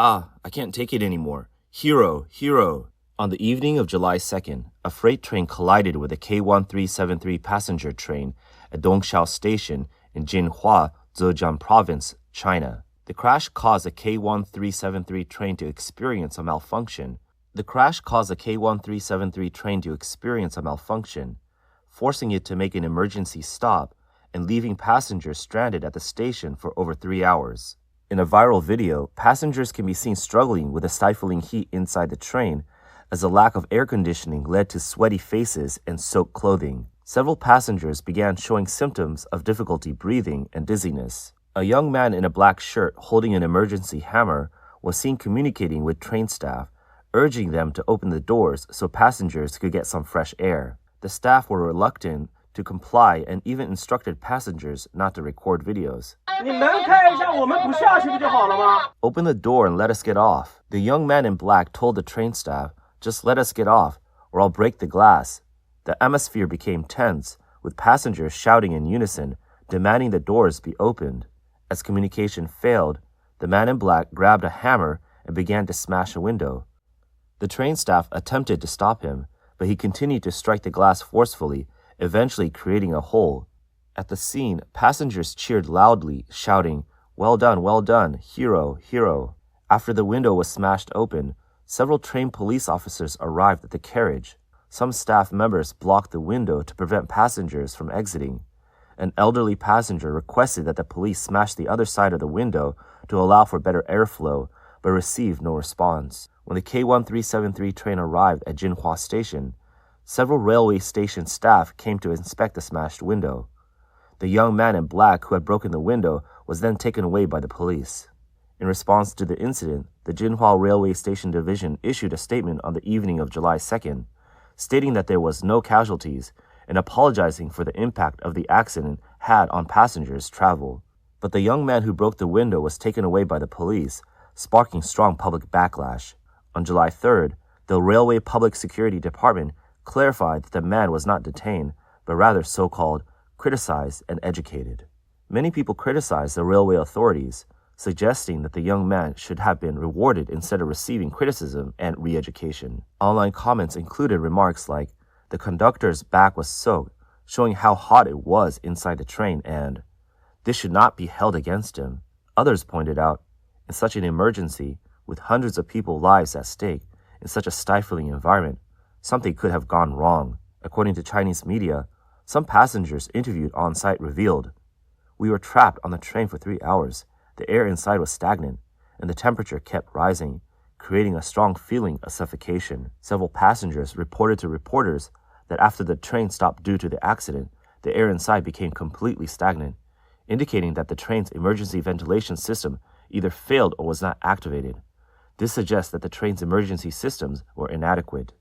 I can't take it anymore. Hero, hero. On the evening of July 2nd, a freight train collided with a K1373 passenger train at Dongxiao Station in Jinhua, Zhejiang Province, China. The crash caused a K1373 train to experience a malfunction. Forcing it to make an emergency stop and leaving passengers stranded at the station for over 3 hours. In a viral video, passengers can be seen struggling with the stifling heat inside the train as a lack of air conditioning led to sweaty faces and soaked clothing. Several passengers began showing symptoms of difficulty breathing and dizziness. A young man in a black shirt holding an emergency hammer was seen communicating with train staff, urging them to open the doors so passengers could get some fresh air. The staff were reluctant to comply and even instructed passengers not to record videos. Open the door and let us get off. The young man in black told the train staff, just let us get off or I'll break the glass. The atmosphere became tense, with passengers shouting in unison, demanding the doors be opened. As communication failed, the man in black grabbed a hammer and began to smash a window. The train staff attempted to stop him, but he continued to strike the glass forcefully, eventually creating a hole. At the scene, passengers cheered loudly, shouting, well done, hero, hero." After the window was smashed open, several trained police officers arrived at the carriage. Some staff members blocked the window to prevent passengers from exiting. An elderly passenger requested that the police smash the other side of the window to allow for better airflow, but received no response. When the K1373 train arrived at Jinhua Station, several railway station staff came to inspect the smashed window. The young man in black who had broken the window was then taken away by the police. In response to the incident, the Jinhua Railway Station Division issued a statement on the evening of July 2nd, stating that there was no casualties and apologizing for the impact of the accident had on passengers' travel. But the young man who broke the window was taken away by the police, sparking strong public backlash. On July 3rd, the Railway Public Security Department clarified that the man was not detained, but rather so-called criticized and educated. Many people criticized the railway authorities, suggesting that the young man should have been rewarded instead of receiving criticism and re-education. Online comments included remarks like, "The conductor's back was soaked, showing how hot it was inside the train," and "This should not be held against him." Others pointed out, in such an emergency, with hundreds of people's lives at stake, in such a stifling environment, something could have gone wrong. According to Chinese media, some passengers interviewed on-site revealed, "We were trapped on the train for 3 hours. The air inside was stagnant, and the temperature kept rising, creating a strong feeling of suffocation." Several passengers reported to reporters that after the train stopped due to the accident, the air inside became completely stagnant, indicating that the train's emergency ventilation system either failed or was not activated. This suggests that the train's emergency systems were inadequate.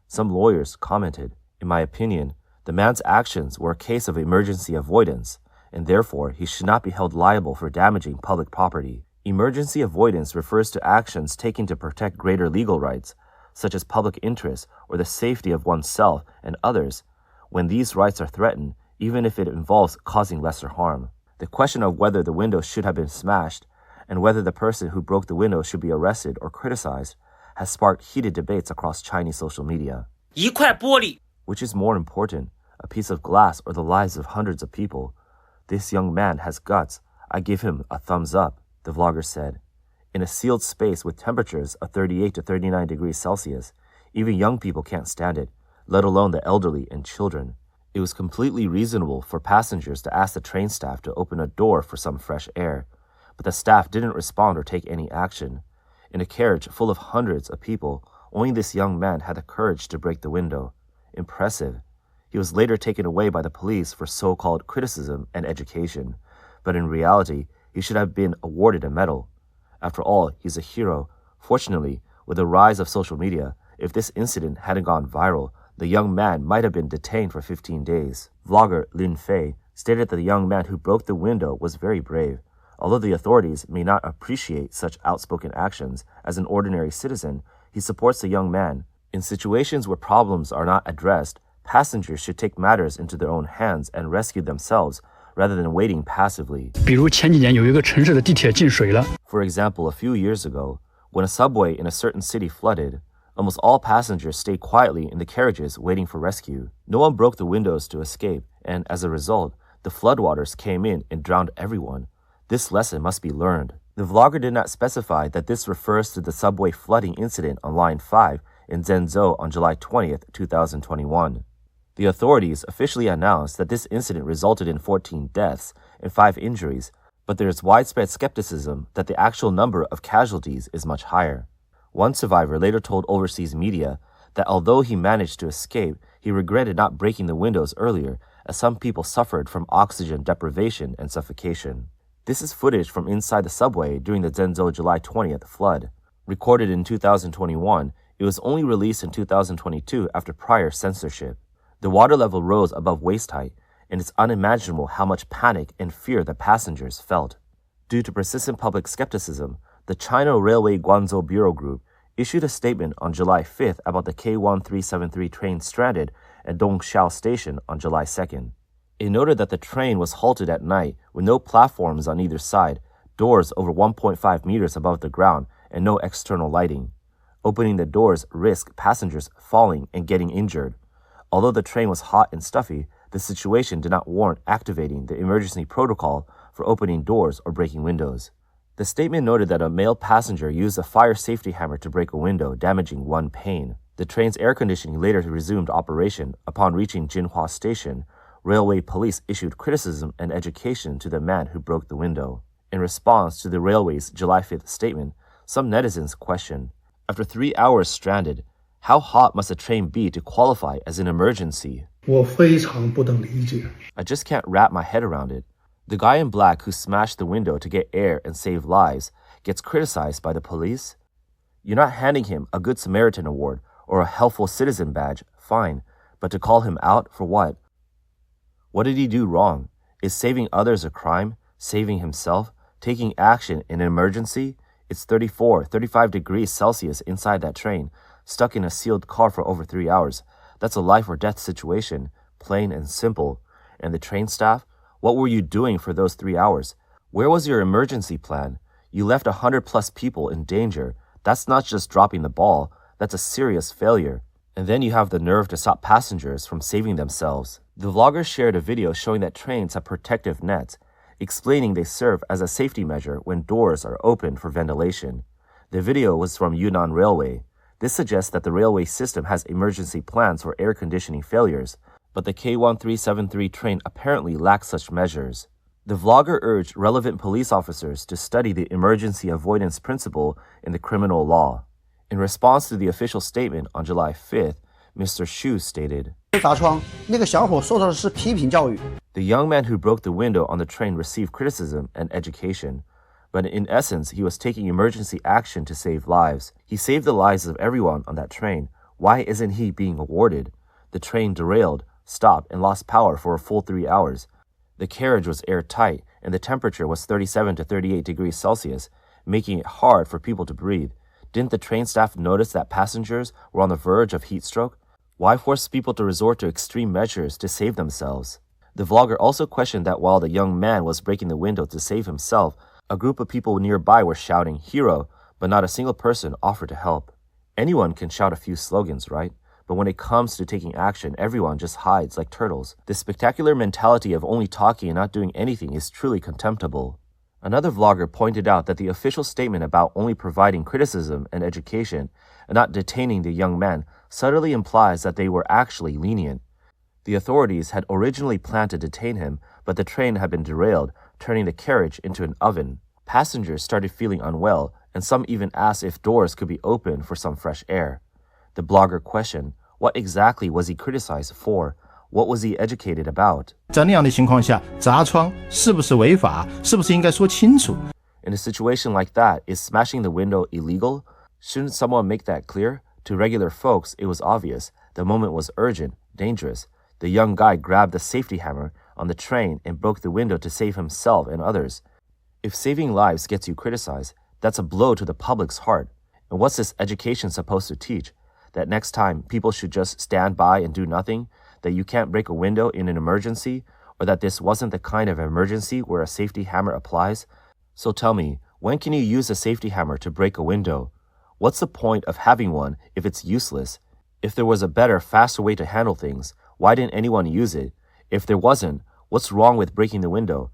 Some lawyers commented, "In my opinion, the man's actions were a case of emergency avoidance, and therefore he should not be held liable for damaging public property." Emergency avoidance refers to actions taken to protect greater legal rights, such as public interest or the safety of oneself and others, when these rights are threatened, even if it involves causing lesser harm. The question of whether the window should have been smashed and whether the person who broke the window should be arrested or criticized has sparked heated debates across Chinese social media. 一块玻璃. Which is more important, a piece of glass or the lives of hundreds of people? "This young man has guts. I give him a thumbs up," the vlogger said. In a sealed space with temperatures of 38 to 39 degrees Celsius, even young people can't stand it, let alone the elderly and children. It was completely reasonable for passengers to ask the train staff to open a door for some fresh air, but the staff didn't respond or take any action. In a carriage full of hundreds of people, only this young man had the courage to break the window. Impressive. He was later taken away by the police for so-called criticism and education, but in reality, he should have been awarded a medal. After all, he's a hero. Fortunately, with the rise of social media, if this incident hadn't gone viral, the young man might have been detained for 15 days. Vlogger Lin Fei stated that the young man who broke the window was very brave. Although the authorities may not appreciate such outspoken actions, as an ordinary citizen, he supports the young man. In situations where problems are not addressed, passengers should take matters into their own hands and rescue themselves rather than waiting passively. 比如前几年有一个城市的地铁进水了。 For example, a few years ago, When a subway in a certain city flooded, almost all passengers stayed quietly in the carriages waiting for rescue. No one broke the windows to escape, and as a result, the floodwaters came in and drowned everyone. This lesson must be learned. The vlogger did not specify that this refers to the subway flooding incident on Line 5 in Zhenzhou on July 20th, 2021. The authorities officially announced that this incident resulted in 14 deaths and 5 injuries, but there is widespread skepticism that the actual number of casualties is much higher. One survivor later told overseas media that although he managed to escape, he regretted not breaking the windows earlier, as some people suffered from oxygen deprivation and suffocation. This is footage from inside the subway during the Zhenzhou July 20th flood. Recorded in 2021, it was only released in 2022 after prior censorship. The water level rose above waist height, and it's unimaginable how much panic and fear the passengers felt. Due to persistent public skepticism, the China Railway Guangzhou Bureau Group issued a statement on July 5th about the K1373 train stranded at Dongxiao Station on July 2nd. It noted that the train was halted at night with no platforms on either side, doors over 1.5 meters above the ground, and no external lighting. Opening the doors risked passengers falling and getting injured. Although the train was hot and stuffy, the situation did not warrant activating the emergency protocol for opening doors or breaking windows. The statement noted that a male passenger used a fire safety hammer to break a window, damaging one pane. The train's air conditioning later resumed operation. Upon reaching Jinhua Station, railway police issued criticism and education to the man who broke the window. In response to the railway's July 5th statement, some netizens questioned, after 3 hours stranded, how hot must a train be to qualify as an emergency? 我非常不能理解。 I just can't wrap my head around it. The guy in black who smashed the window to get air and save lives gets criticized by the police? You're not handing him a Good Samaritan award or a helpful citizen badge, fine, but to call him out for what? What did he do wrong? Is saving others a crime? Saving himself? Taking action in an emergency? It's 35 degrees Celsius inside that train, stuck in a sealed car for over 3 hours. That's a life or death situation, plain and simple. And the train staff? What were you doing for those 3 hours? Where was your emergency plan? You left 100+ people in danger. That's not just dropping the ball. That's a serious failure. And then you have the nerve to stop passengers from saving themselves. The vlogger shared a video showing that trains have protective nets, explaining they serve as a safety measure when doors are opened for ventilation. The video was from Yunnan Railway. This suggests that the railway system has emergency plans for air conditioning failures, but the K1373 train apparently lacks such measures. The vlogger urged relevant police officers to study the emergency avoidance principle in the criminal law. In response to the official statement on July 5th, Mr. Xu stated, 砸窗，那个小伙受到的是批评教育。 The young man who broke the window on the train received criticism and education, but in essence, he was taking emergency action to save lives. He saved the lives of everyone on that train. Why isn't he being awarded? The train derailed, stopped, and lost power for a full 3 hours. The carriage was airtight, and the temperature was 37 to 38 degrees Celsius, making it hard for people to breathe. Didn't the train staff notice that passengers were on the verge of heat stroke? Why force people to resort to extreme measures to save themselves? The vlogger also questioned that while the young man was breaking the window to save himself, a group of people nearby were shouting, "Hero," but not a single person offered to help. Anyone can shout a few slogans, right? But when it comes to taking action, everyone just hides like turtles. This spectacular mentality of only talking and not doing anything is truly contemptible. Another vlogger pointed out that the official statement about only providing criticism and education and not detaining the young man subtly implies that they were actually lenient. The authorities had originally planned to detain him, but the train had been derailed, turning the carriage into an oven. Passengers started feeling unwell, and some even asked if doors could be opened for some fresh air. The blogger questioned, what exactly was he criticized for? What was he educated about? 在那样的情况下，砸窗是不是违法？是不是应该说清楚？ In a situation like that, is smashing the window illegal? Shouldn't someone make that clear? To regular folks, it was obvious. The moment was urgent, dangerous. The young guy grabbed the safety hammer on the train and broke the window to save himself and others. If saving lives gets you criticized, that's a blow to the public's heart. And what's this education supposed to teach? That next time people should just stand by and do nothing? That you can't break a window in an emergency? Or that this wasn't the kind of emergency where a safety hammer applies? So tell me, when can you use a safety hammer to break a window? What's the point of having one if it's useless? If there was a better, faster way to handle things, why didn't anyone use it? If there wasn't, what's wrong with breaking the window?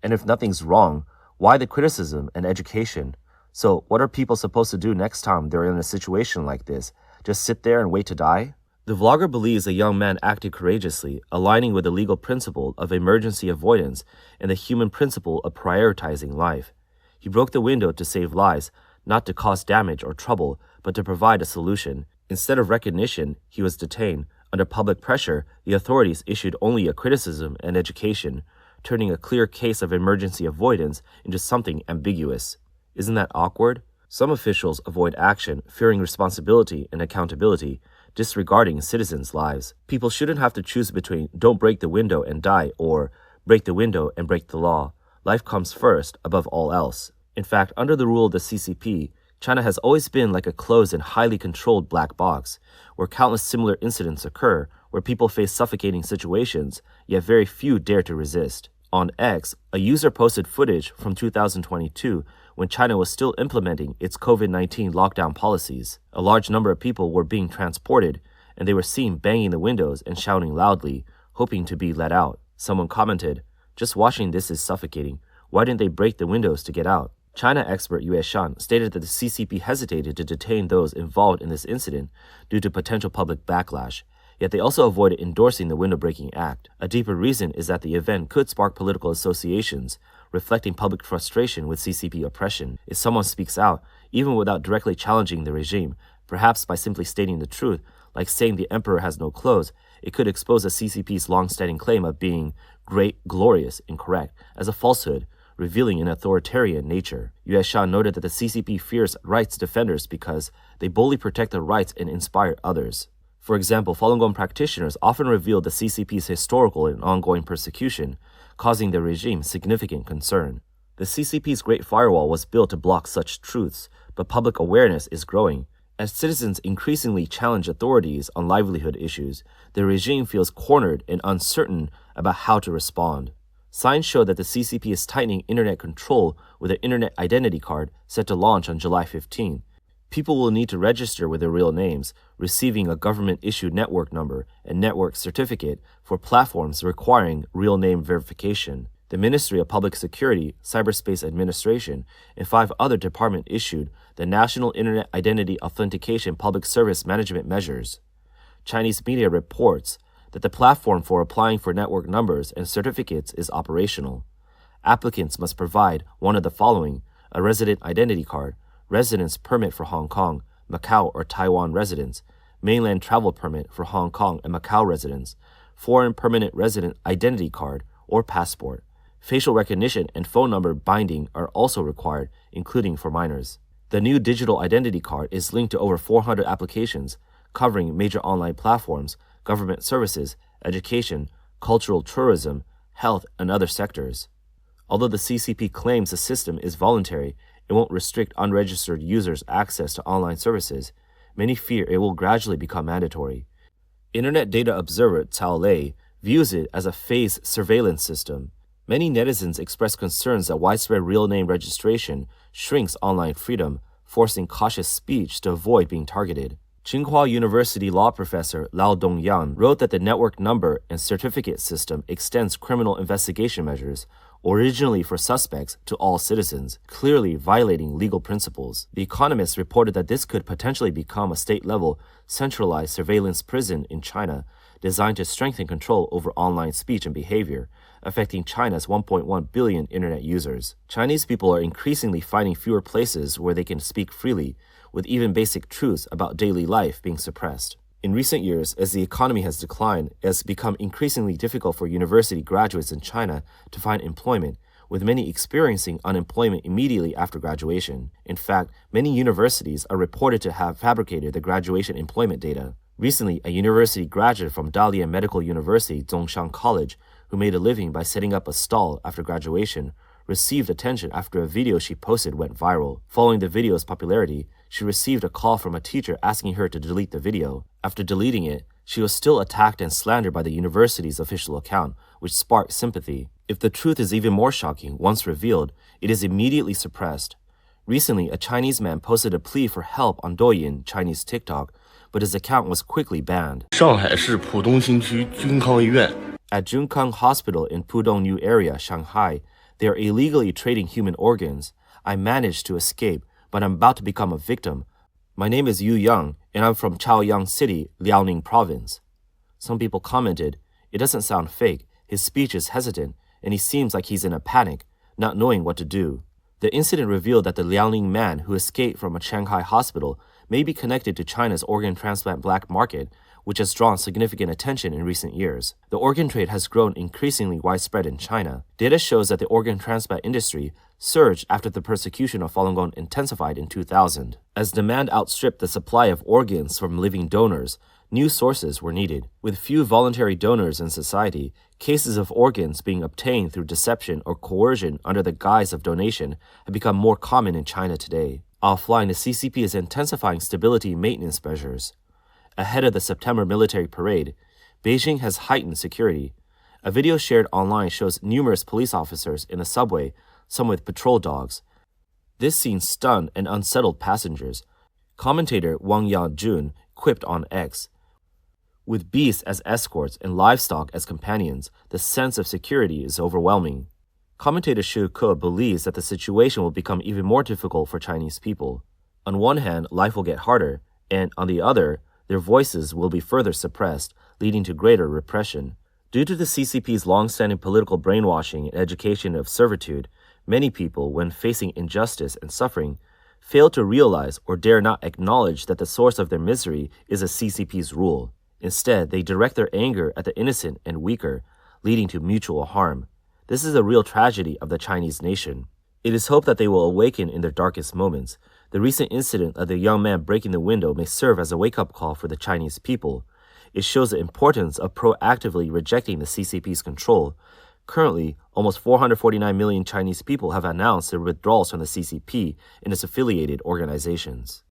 And if nothing's wrong, why the criticism and education? So what are people supposed to do next time they're in a situation like this? Just sit there and wait to die? The vlogger believes the young man acted courageously, aligning with the legal principle of emergency avoidance and the human principle of prioritizing life. He broke the window to save lives, not to cause damage or trouble, but to provide a solution. Instead of recognition, he was detained. Under public pressure, the authorities issued only a criticism and education, turning a clear case of emergency avoidance into something ambiguous. Isn't that awkward? Some officials avoid action, fearing responsibility and accountability, disregarding citizens' lives. People shouldn't have to choose between don't break the window and die or break the window and break the law. Life comes first, above all else. In fact, under the rule of the CCP, China has always been like a closed and highly controlled black box, where countless similar incidents occur, where people face suffocating situations, yet very few dare to resist. On X, a user posted footage from 2022 when China was still implementing its COVID-19 lockdown policies. A large number of people were being transported, and they were seen banging the windows and shouting loudly, hoping to be let out. Someone commented, "Just watching this is suffocating. Why didn't they break the windows to get out?" China expert Yue Shan stated that the CCP hesitated to detain those involved in this incident due to potential public backlash, yet they also avoided endorsing the window-breaking act. A deeper reason is that the event could spark political associations, reflecting public frustration with CCP oppression. If someone speaks out, even without directly challenging the regime, perhaps by simply stating the truth, like saying the emperor has no clothes, it could expose the CCP's long-standing claim of being great, glorious, and correct as a falsehood, revealing an authoritarian nature. Yue Shan noted that the CCP fears rights defenders because they boldly protect their rights and inspire others. For example, Falun Gong practitioners often reveal the CCP's historical and ongoing persecution, causing the regime significant concern. The CCP's Great Firewall was built to block such truths, but public awareness is growing. As citizens increasingly challenge authorities on livelihood issues, the regime feels cornered and uncertain about how to respond. Signs show that the CCP is tightening internet control with an internet identity card set to launch on July 15. People will need to register with their real names, receiving a government-issued network number and network certificate for platforms requiring real name verification. The Ministry of Public Security, Cyberspace Administration, and 5 other departments issued the National Internet Identity Authentication Public Service Management Measures. Chinese media reports that the platform for applying for network numbers and certificates is operational. Applicants must provide one of the following: a resident identity card, residence permit for Hong Kong, Macau, or Taiwan residents, mainland travel permit for Hong Kong and Macau residents, foreign permanent resident identity card or passport. Facial recognition and phone number binding are also required, including for minors. The new digital identity card is linked to over 400 applications, covering major online platforms, government services, education, cultural tourism, health, and other sectors. Although the CCP claims the system is voluntary, it won't restrict unregistered users' access to online services. Many fear it will gradually become mandatory. Internet data observer Cao Lei views it as a phased surveillance system. Many netizens express concerns that widespread real name registration shrinks online freedom, forcing cautious speech to avoid being targeted. Jinhua University law professor Lao Dongyan wrote that the network number and certificate system extends criminal investigation measures, originally for suspects, to all citizens, clearly violating legal principles. The Economist reported that this could potentially become a state-level, centralized surveillance prison in China, designed to strengthen control over online speech and behavior, affecting China's 1.1 billion internet users. Chinese people are increasingly finding fewer places where they can speak freely, with even basic truths about daily life being suppressed. In recent years, as the economy has declined, it has become increasingly difficult for university graduates in China to find employment, with many experiencing unemployment immediately after graduation. In fact, many universities are reported to have fabricated the graduation employment data. Recently, a university graduate from Dalian Medical University, Zhongshan College, who made a living by setting up a stall after graduation, received attention after a video she posted went viral. Following the video's popularity, she received a call from a teacher asking her to delete the video. After deleting it, she was still attacked and slandered by the university's official account, which sparked sympathy. If the truth is even more shocking, once revealed, it is immediately suppressed. Recently, a Chinese man posted a plea for help on Douyin, Chinese TikTok, but his account was quickly banned. 上海市浦东新区君康医院 At Jinkang Hospital in Pudong New Area, Shanghai, they are illegally trading human organs. I managed to escape, but I'm about to become a victim. My name is Yu Yang, and I'm from Chaoyang City, Liaoning Province. Some people commented, it doesn't sound fake, his speech is hesitant, and he seems like he's in a panic, not knowing what to do. The incident revealed that the Liaoning man who escaped from a Shanghai hospital may be connected to China's organ transplant black market, which has drawn significant attention in recent years. The organ trade has grown increasingly widespread in China. Data shows that the organ transplant industry surged after the persecution of Falun Gong intensified in 2000. As demand outstripped the supply of organs from living donors, new sources were needed. With few voluntary donors in society, cases of organs being obtained through deception or coercion under the guise of donation have become more common in China today. Offline, the CCP is intensifying stability maintenance measures. Ahead of the September military parade, Beijing has heightened security. A video shared online shows numerous police officers in the subway, some with patrol dogs. This scene stunned and unsettled passengers. Commentator Wang Yajun quipped on X, "With beasts as escorts and livestock as companions, the sense of security is overwhelming." Commentator Xu Ke believes that the situation will become even more difficult for Chinese people. On one hand, life will get harder, and on the other, their voices will be further suppressed, leading to greater repression. Due to the CCP's long-standing political brainwashing and education of servitude, many people, when facing injustice and suffering, fail to realize or dare not acknowledge that the source of their misery is the CCP's rule. Instead, they direct their anger at the innocent and weaker, leading to mutual harm. This is a real tragedy of the Chinese nation. It is hoped that they will awaken in their darkest moments. The recent incident of the young man breaking the window may serve as a wake-up call for the Chinese people. It shows the importance of proactively rejecting the CCP's control. Currently, almost 449 million Chinese people have announced their withdrawals from the CCP and its affiliated organizations.